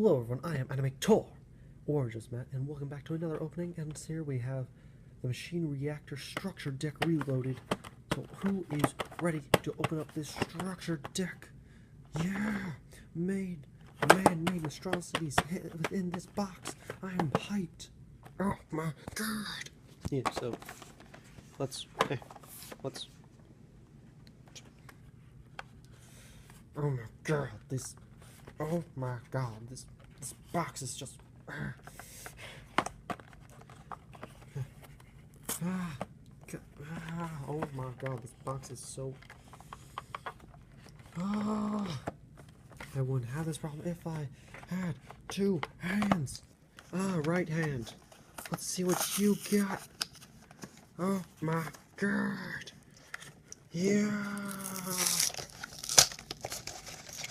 Hello everyone, I am Animator, or just Matt, and welcome back to another opening, and here we have the Machine Reactor Structure Deck Reloaded. So who is ready to open up this structure deck? Yeah! Man-made monstrosities within this box. I am hyped. Oh my god! Yeah, so, let's... Oh my god, this... Oh my god, this box is just... Oh my god, this box is so... I wouldn't have this problem if I had two hands. Right hand. Let's see what you got. Oh my god. Yeah.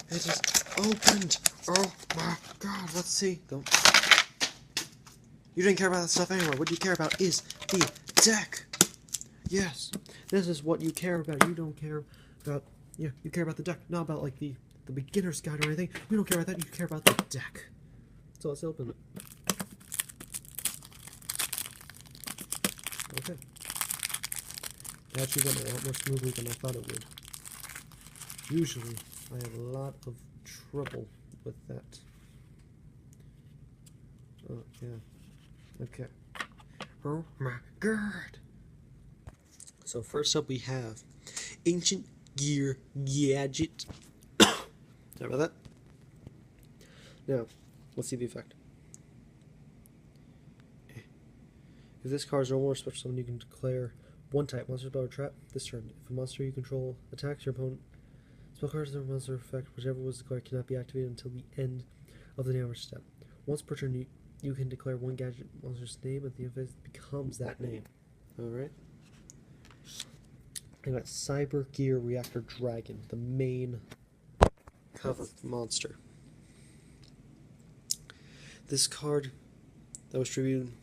It just opened. Oh my god, let's see. Don't. You didn't care about that stuff anyway. What you care about is the deck. Yes, this is what you care about. You don't care about, you care about the deck, not about like the beginner's guide or anything. You don't care about that, you care about the deck. So let's open it. Okay. It actually went a lot more smoothly than I thought it would. Usually, I have a lot of trouble with that. Oh, yeah. Okay. Oh my god! So first up we have Ancient Gear Gadget. Sorry about that. Now, let's see the effect. If this card is no more special summon, you can declare one type monster spell or trap this turn. If a monster you control attacks your opponent, spell cards or monster effect, whichever was declared, cannot be activated until the end of the damage step. Once per turn, you can declare one gadget monster's name, and the effect becomes that name. Alright? I got Cyber Gear Reactor Dragon, the main cover monster. This card that was tributed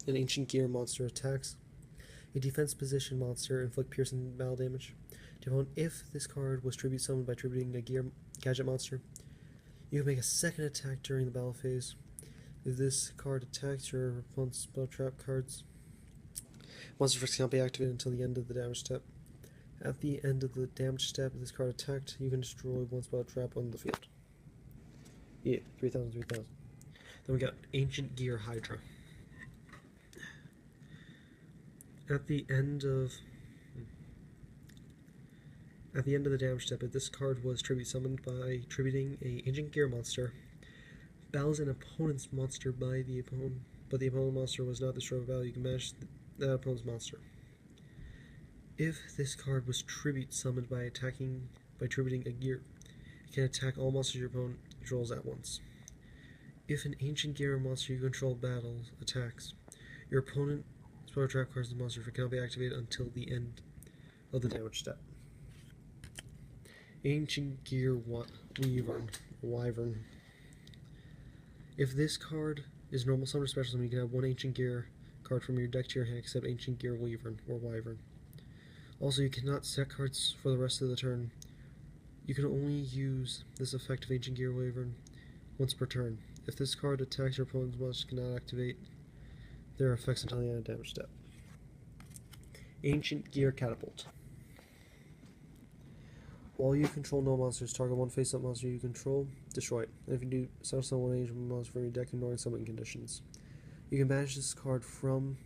an Ancient Gear monster attacks a defense position monster, inflict piercing battle damage to opponent. If this card was tribute summoned by tributing a gear gadget monster, you can make a second attack during the battle phase. If this card attacks your opponent's spell trap cards, monster effects cannot be activated until the end of the damage step. At the end of the damage step, if this card attacked, you can destroy one spell trap on the field. Yeah, 3,000, 3,000. Then we got Ancient Gear Hydra. At the end of the damage step, if this card was tribute summoned by tributing a Ancient Gear monster, battles an opponent's monster by the opponent, but the opponent monster was not destroyed by battle, you can manage that opponent's monster. If this card was tribute summoned by tributing a gear, it can attack all monsters your opponent controls at once. If an Ancient Gear monster you control battles attacks, your opponent spell trap cards the monster cannot be activated until the end of the damage step. Ancient Gear Wyvern. If this card is normal summon or special summon, you can have one Ancient Gear card from your deck to your hand except Ancient Gear Wyvern. Also, you cannot set cards for the rest of the turn. You can only use this effect of Ancient Gear Wyvern once per turn. If this card attacks your opponent's monster, cannot activate their effects until the end of the damage step. Ancient Gear Catapult. While you control no monsters, target one face-up monster you control, destroy it. And if you do, summon one ancient monster from your deck, ignoring summoning conditions. You can banish this card from...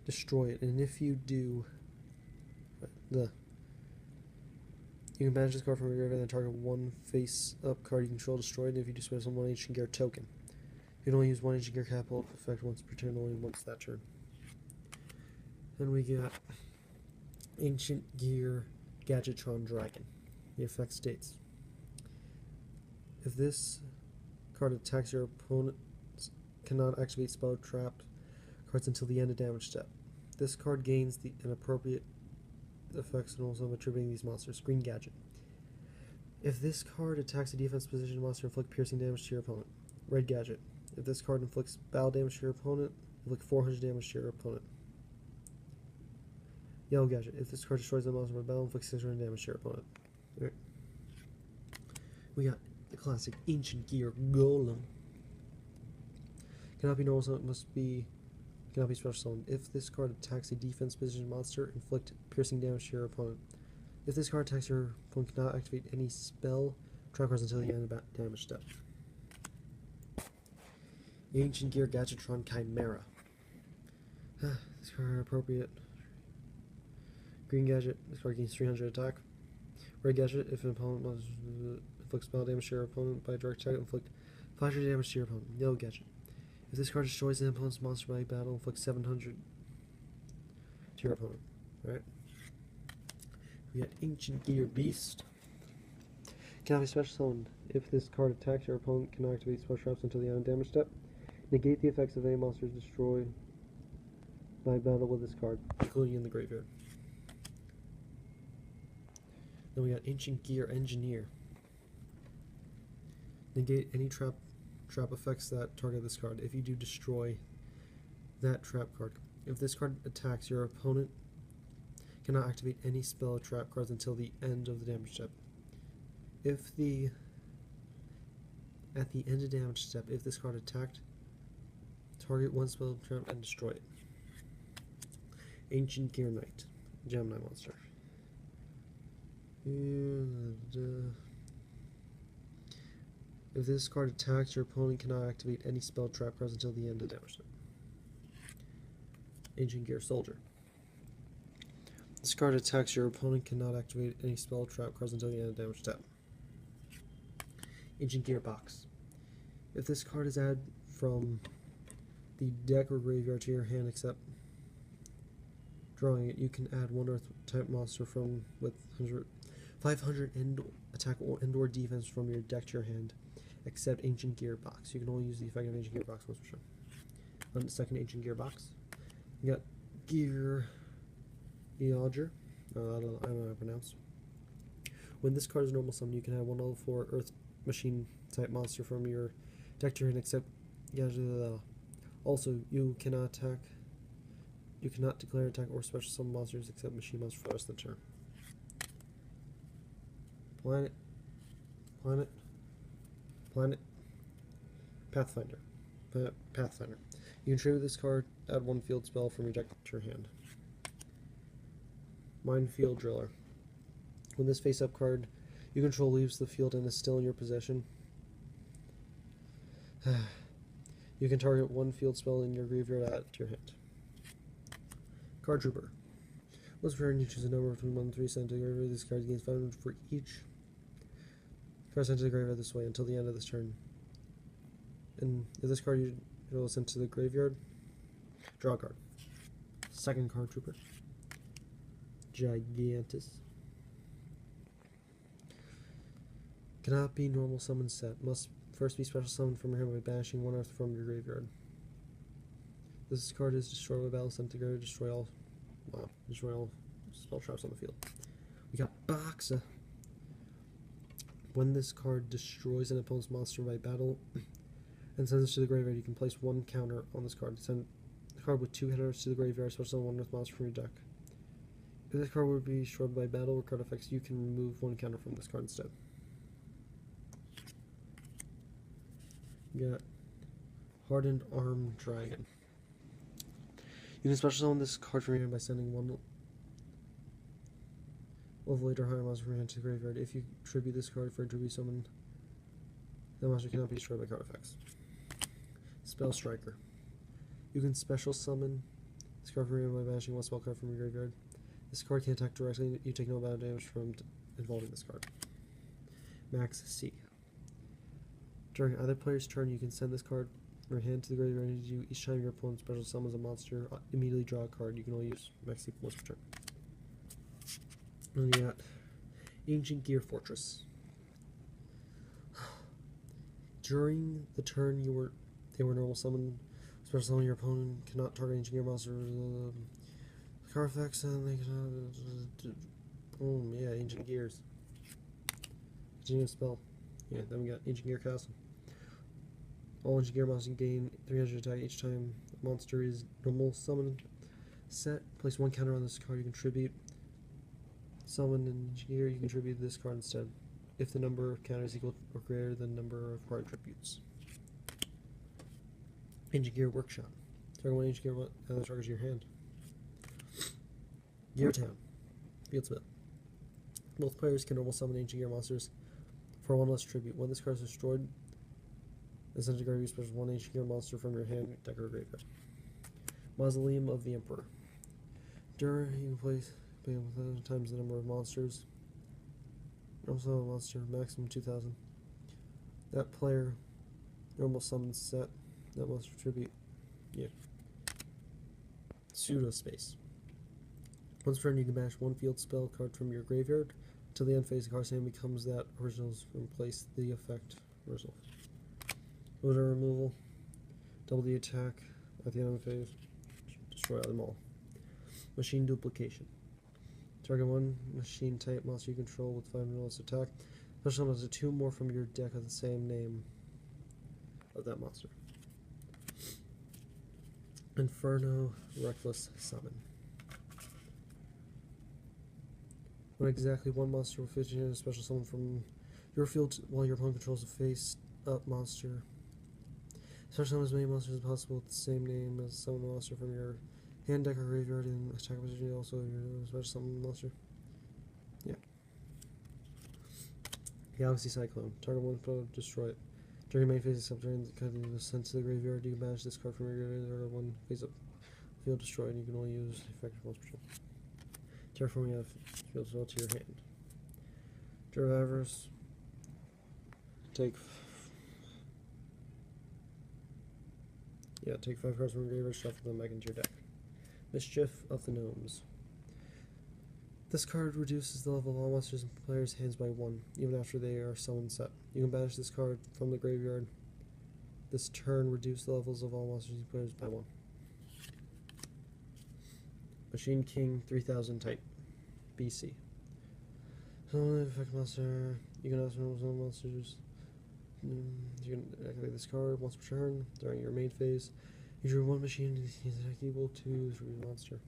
destroy it, and if you do... You can banish this card from your graveyard and then target one face-up card you control, destroy it, and if you do, special one Ancient Gear token. You can only use one Ancient Gear Catapult effect once per turn, only once that turn. Then we got Ancient Gear Gadgetron Dragon. The effect states: if this card attacks your opponent, cannot activate spell trap cards until the end of damage step. This card gains an appropriate effects and also attributing these monsters. Green Gadget. If this card attacks a defense position monster, inflict piercing damage to your opponent. Red Gadget. If this card inflicts battle damage to your opponent, inflict 400 damage to your opponent. Yellow Gadget. If this card destroys the monster by battle, inflicts 600 damage to your opponent. Alright. We got the classic Ancient Gear Golem. Cannot be normal, so it cannot be special summoned. If this card attacks a defense position monster, inflict piercing damage to your opponent. If this card attacks your opponent, cannot activate any spell, trap cards until the end of the damage step. Ancient Gear Gadgetron Chimera. This card appropriate. Green Gadget. This card gains 300 attack. Red Gadget. If an opponent inflicts spell damage to your opponent by direct attack, inflict 500 damage to your opponent. Yellow Gadget. If this card destroys an opponent's monster by battle, inflict 700 to your opponent. Alright. We got Ancient Gear Beast. Cannot be special summoned. If this card attacks your opponent, cannot activate special traps until the end of damage step. Negate the effects of any monsters destroyed by battle with this card, including in the graveyard. Then we got Ancient Gear Engineer. Negate any trap effects that target this card. If you do, destroy that trap card. If this card attacks your opponent, cannot activate any spell or trap cards until the end of the damage step. At the end of damage step, if this card attacked, target one spell trap and destroy it. Ancient Gear Knight, Gemini monster. If this card attacks, your opponent cannot activate any spell trap cards until the end of damage step. Ancient Gear Soldier. This card attacks, your opponent cannot activate any spell trap cards until the end of damage step. Ancient Gear Box. If this card is added from the deck or graveyard to your hand except drawing it, you can add one Earth type monster with 500 attack and/or defense from your deck to your hand, except Ancient Gear Box. You can only use the effect of Ancient Gear Box once per turn. On the second Ancient Gear Box, you got Gear Eodger. I don't know how to pronounce. When this card is normal summon, you can add one level 4 Earth Machine type monster from your deck to your hand, except also you cannot declare attack or special summon monsters except machine monsters for the rest of the turn. Planet. Pathfinder. You can tribute this card, add one field spell from your deck to your hand. Minefield Driller. When this face-up card you control leaves the field and is still in your possession, you can target one field spell in your graveyard add to your hand. Card Trooper. Once per turn, you choose a number between 1 and 3 sent to the graveyard. This card gains 500 for each card sent to the graveyard this way until the end of this turn. And if this card you control is sent to the graveyard, draw a card. Second Card Trooper. Gigantus. Cannot be normal summon set. Must first be special summoned from your hand by banishing one Earth from your graveyard. This card is destroyed by battle, sent to graveyard, destroy all spell traps on the field. We got Boxa. When this card destroys an opponent's monster by battle and sends it to the graveyard, you can place one counter on this card. Send the card with 2 counters to the graveyard, special summon one Earth monster from your deck. If this card would be destroyed by battle or card effects, you can remove one counter from this card instead. You got Hardened Arm Dragon. You can special summon this card from your hand by sending one level 8 or higher monster from your hand to the graveyard. If you tribute this card for a tribute summon, the monster cannot be destroyed by card effects. Spell Striker. You can special summon this card from your hand by banishing one spell card from your graveyard. This card can attack directly. You take no battle damage from involving this card. Max C. During either player's turn, you can send this card from your hand to the graveyard, and each time your opponent special summons a monster, immediately draw a card. You can only use Max C once per turn. And you got Ancient Gear Fortress. During the turn they were normal summon, special summon your opponent cannot target Ancient Gear monsters. Card effects and they cannot. Boom, yeah, Ancient Gears. Continue spell. Yeah, then we got Ancient Gear Castle. All Ancient Gear monsters gain 300 attack each time a monster is normal summoned set. Place one counter on this card you contribute. Summon an engineer, you contribute this card instead, if the number of counters equal or greater than the number of card tributes. Engineer Workshop. Target one engineer, and the target's your hand. Gear Town. Field spell. Both players can normal summon engineer monsters for one less tribute. When this card is destroyed, the center card you special one engineer monster from your hand, deck, or graveyard. Mausoleum of the Emperor. During you can play 1,000 times the number of monsters. Also a monster, maximum 2,000. That player normal summon set. That monster tribute. Yeah. Pseudo space. Once per turn, you can banish one field spell card from your graveyard until the end phase. The card's name becomes that original's replace the effect result. Order removal. Double the attack at the end of the phase. Destroy them all. Machine duplication. Target one machine type monster you control with 5 minutes attack. Special summons 2 more from your deck of the same name of that monster. Inferno Reckless Summon. When exactly one monster will fit in a special summon from your field while your opponent controls a face-up monster. Special summon as many monsters as possible with the same name as summon the monster from your hand, deck, or graveyard in attack position. Also, your special summon monster. Yeah. Galaxy Cyclone. Target one spell, destroy it. During your main phase, except during the card is sent to the graveyard, you can banish this card from your graveyard. Target one face up field destroyed, and you can only use effective once per turn. Terraforming out field spell to your hand. Survivors. Take 5 cards from your graveyard, shuffle them back into your deck. Mischief of the Gnomes. This card reduces the level of all monsters in players' hands by 1, even after they are summoned set. You can banish this card from the graveyard. This turn reduce the levels of all monsters in players by 1. Machine King 3000 type. BC. Summon effect monster. You can also summon monsters. You can activate this card once per turn during your main phase. You drew one machine is equal to the monster.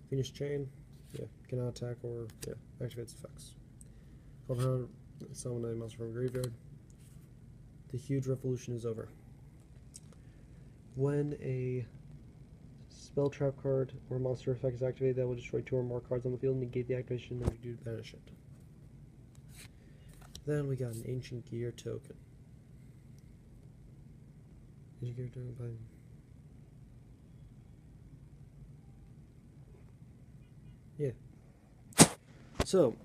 Finish Chain. Yeah, cannot attack or activates effects. Summon a monster from graveyard. The huge revolution is over. When a spell trap card or monster effect is activated, that will destroy 2 or more cards on the field and negate the activation and you do banish it. Then we got an Ancient Gear token. Ancient Gear token by so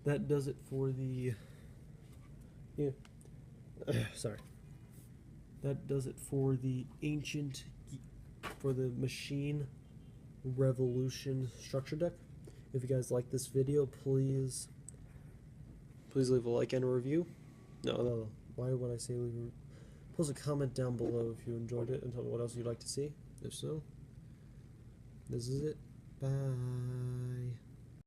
that does it for the sorry. That does it for the Machine Revolution structure deck. If you guys like this video, please leave a like and a review. No. Why would I say leave a... Post a comment down below if you enjoyed it and tell me what else you'd like to see. If so, this is it. Bye.